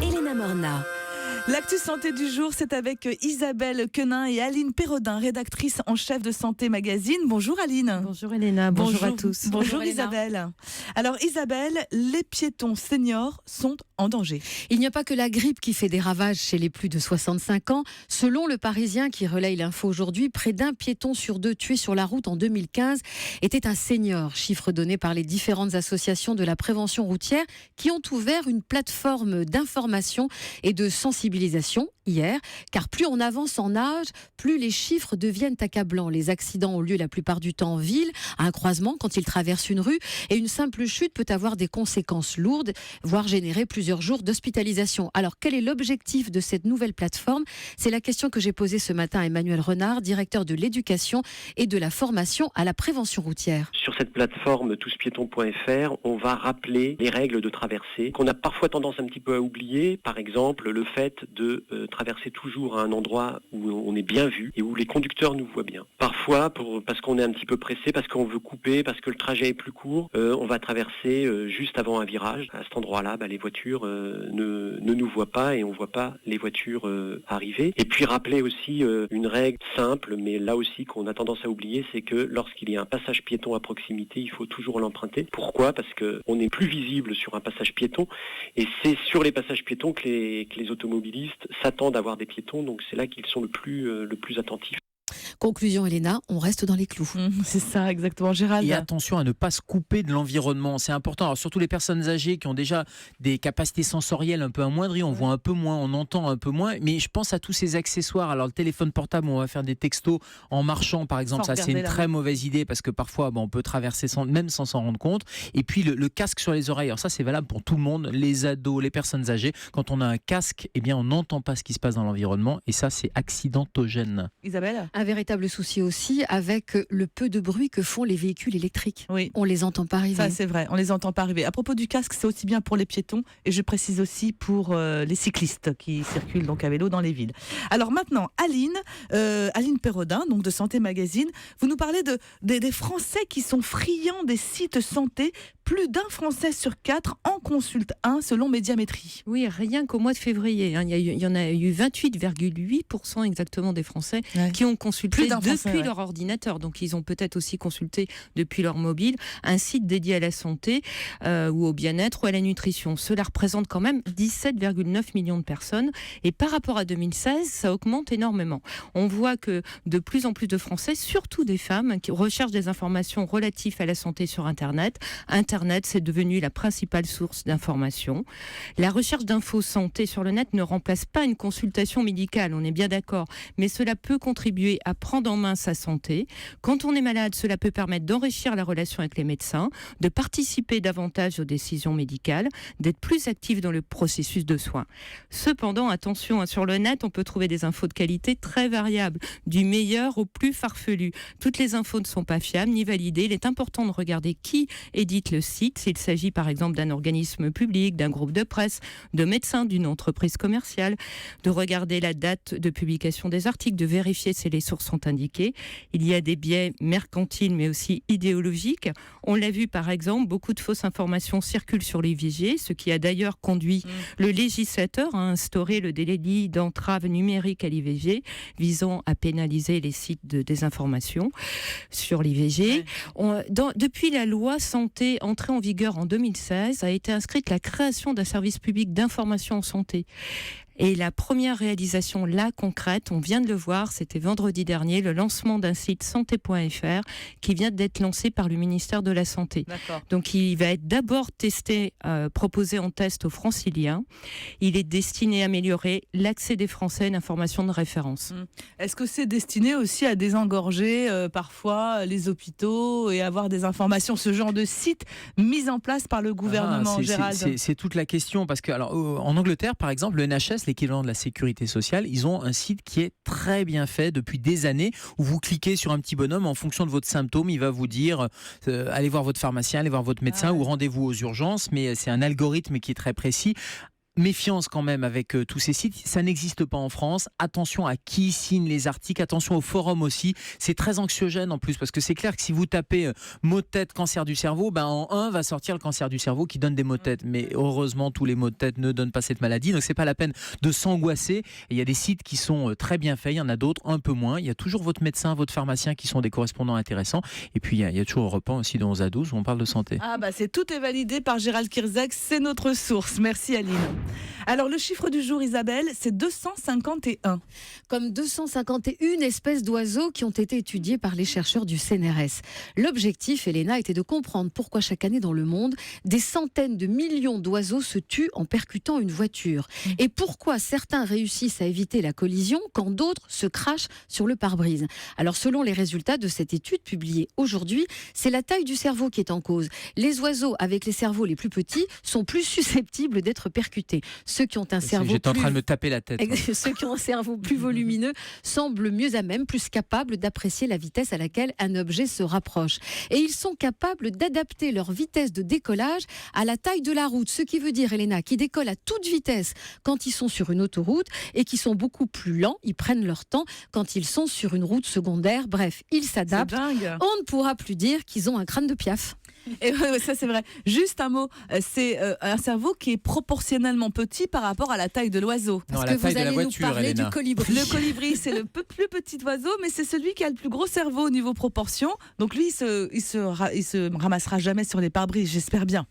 Elena Morna. L'actu santé du jour, c'est avec Isabelle Quenin et Aline Perrodin, rédactrice en chef de Santé Magazine. Bonjour Aline. Bonjour Elena, bonjour à tous. Bonjour Isabelle. Alors Isabelle, les piétons seniors sont en danger. Il n'y a pas que la grippe qui fait des ravages chez les plus de 65 ans. Selon le Parisien qui relaye l'info aujourd'hui, près d'un piéton sur deux tué sur la route en 2015 était un senior. Chiffre donné par les différentes associations de la prévention routière qui ont ouvert une plateforme d'information et de sensibilisation hier, car plus on avance en âge, plus les chiffres deviennent accablants. Les accidents ont lieu la plupart du temps en ville, à un croisement quand ils traversent une rue, et une simple chute peut avoir des conséquences lourdes, voire générer plusieurs jours d'hospitalisation. Alors quel est l'objectif de cette nouvelle plateforme ? C'est la question que j'ai posée ce matin à Emmanuel Renard, directeur de l'éducation et de la formation à la prévention routière. Sur cette plateforme touspiéton.fr, on va rappeler les règles de traversée qu'on a parfois tendance un petit peu à oublier. Par exemple, le fait de traverser toujours à un endroit où on est bien vu et où les conducteurs nous voient bien. Parfois, parce qu'on est un petit peu pressé, parce qu'on veut couper, parce que le trajet est plus court, on va traverser juste avant un virage. À cet endroit-là, les voitures ne nous voient pas et on ne voit pas les voitures arriver. Et puis rappeler aussi une règle simple, mais là aussi qu'on a tendance à oublier, c'est que lorsqu'il y a un passage piéton à proximité, il faut toujours l'emprunter. Pourquoi ? Parce qu'on est plus visible sur un passage piéton et c'est sur les passages piétons que les automobilistes s'attendent à voir des piétons, donc c'est là qu'ils sont le plus attentifs. Conclusion Elena, on reste dans les clous. C'est ça, exactement. Gérald. Et attention à ne pas se couper de l'environnement, c'est important. Alors, surtout les personnes âgées qui ont déjà des capacités sensorielles un peu amoindries, on voit un peu moins, on entend un peu moins, mais je pense à tous ces accessoires. Alors le téléphone portable, on va faire des textos en marchant par exemple, ça c'est une très mauvaise idée parce que parfois on peut traverser même sans s'en rendre compte. Et puis le casque sur les oreilles, alors ça c'est valable pour tout le monde, les ados, les personnes âgées. Quand on a un casque, eh bien on n'entend pas ce qui se passe dans l'environnement et ça c'est accidentogène. Isabelle ? Un véritable souci aussi avec le peu de bruit que font les véhicules électriques. Oui. On les entend pas arriver. Ça c'est vrai, on les entend pas arriver. À propos du casque, c'est aussi bien pour les piétons et je précise aussi pour les cyclistes qui circulent donc à vélo dans les villes. Alors maintenant, Aline Perrodin, donc de Santé Magazine, vous nous parlez des Français qui sont friands des sites santé. Plus d'un Français sur 4 en consulte un selon Médiamétrie. Oui, rien qu'au mois de février. Il y en a eu 28,8% exactement des Français qui ont consulté depuis leur ordinateur. Donc ils ont peut-être aussi consulté depuis leur mobile un site dédié à la santé ou au bien-être ou à la nutrition. Cela représente quand même 17,9 millions de personnes. Et par rapport à 2016, ça augmente énormément. On voit que de plus en plus de Français, surtout des femmes, qui recherchent des informations relatives à la santé sur Internet. Internet, c'est devenu la principale source d'information. La recherche d'infos santé sur le net ne remplace pas une consultation médicale, on est bien d'accord, mais cela peut contribuer à prendre en main sa santé. Quand on est malade, cela peut permettre d'enrichir la relation avec les médecins, de participer davantage aux décisions médicales, d'être plus actif dans le processus de soins. Cependant, attention, sur le net, on peut trouver des infos de qualité très variables, du meilleur au plus farfelu. Toutes les infos ne sont pas fiables ni validées. Il est important de regarder qui édite le site, s'il s'agit par exemple d'un organisme public, d'un groupe de presse, de médecins, d'une entreprise commerciale, de regarder la date de publication des articles, de vérifier si les sources sont indiquées. Il y a des biais mercantiles mais aussi idéologiques. On l'a vu par exemple, beaucoup de fausses informations circulent sur l'IVG, ce qui a d'ailleurs conduit le législateur à instaurer le délit d'entrave numérique à l'IVG, visant à pénaliser les sites de désinformation sur l'IVG. Depuis la loi santé entrée en vigueur en 2016, a été inscrite la création d'un service public d'information en santé. Et la première réalisation, là, concrète, on vient de le voir, c'était vendredi dernier, le lancement d'un site santé.fr qui vient d'être lancé par le ministère de la Santé. D'accord. Donc, il va être d'abord testé, proposé en test aux Franciliens. Il est destiné à améliorer l'accès des Français à une information de référence. Est-ce que c'est destiné aussi à désengorger parfois les hôpitaux et avoir des informations, ce genre de site mis en place par le gouvernement, Gérald ? C'est toute la question, parce que alors, en Angleterre, par exemple, le NHS, l'équivalent de la sécurité sociale, ils ont un site qui est très bien fait depuis des années, où vous cliquez sur un petit bonhomme en fonction de votre symptôme, il va vous dire allez voir votre pharmacien, allez voir votre médecin ou rendez-vous aux urgences, mais c'est un algorithme qui est très précis. méfiance quand même avec tous ces sites. Ça n'existe pas en France. Attention à qui signe les articles. Attention au forum aussi. C'est très anxiogène en plus parce que c'est clair que si vous tapez maux de tête cancer du cerveau, en 1 va sortir le cancer du cerveau qui donne des maux de tête. Mais heureusement, tous les maux de tête ne donnent pas cette maladie. Donc c'est pas la peine de s'angoisser. Et il y a des sites qui sont très bien faits. Il y en a d'autres un peu moins. Il y a toujours votre médecin, votre pharmacien qui sont des correspondants intéressants. Et puis il y a toujours Europe 1 aussi de 11 à 12 où on parle de santé. Tout est validé par Gérald Kierzek. C'est notre source. Merci Aline. Alors le chiffre du jour, Isabelle, c'est 251. Comme 251 espèces d'oiseaux qui ont été étudiées par les chercheurs du CNRS. L'objectif, Elena, était de comprendre pourquoi chaque année dans le monde, des centaines de millions d'oiseaux se tuent en percutant une voiture. Et pourquoi certains réussissent à éviter la collision quand d'autres se crachent sur le pare-brise. Alors selon les résultats de cette étude publiée aujourd'hui, c'est la taille du cerveau qui est en cause. Les oiseaux avec les cerveaux les plus petits sont plus susceptibles d'être percutés. Ceux qui ont un cerveau J'étais en train de me taper la tête. Ceux qui ont un cerveau plus volumineux semblent mieux à même, plus capables d'apprécier la vitesse à laquelle un objet se rapproche. Et ils sont capables d'adapter leur vitesse de décollage à la taille de la route. Ce qui veut dire, Elena, qu'ils décollent à toute vitesse quand ils sont sur une autoroute et qui sont beaucoup plus lents, ils prennent leur temps quand ils sont sur une route secondaire. Bref, ils s'adaptent. On ne pourra plus dire qu'ils ont un crâne de piaf. Et ça c'est vrai. Juste un mot, c'est un cerveau qui est proportionnellement petit par rapport à la taille de l'oiseau. Parce que vous allez nous parler du colibri. Le colibri, c'est le plus petit oiseau, mais c'est celui qui a le plus gros cerveau au niveau proportion. Donc lui, il se ramassera jamais sur les pare-brises, j'espère bien.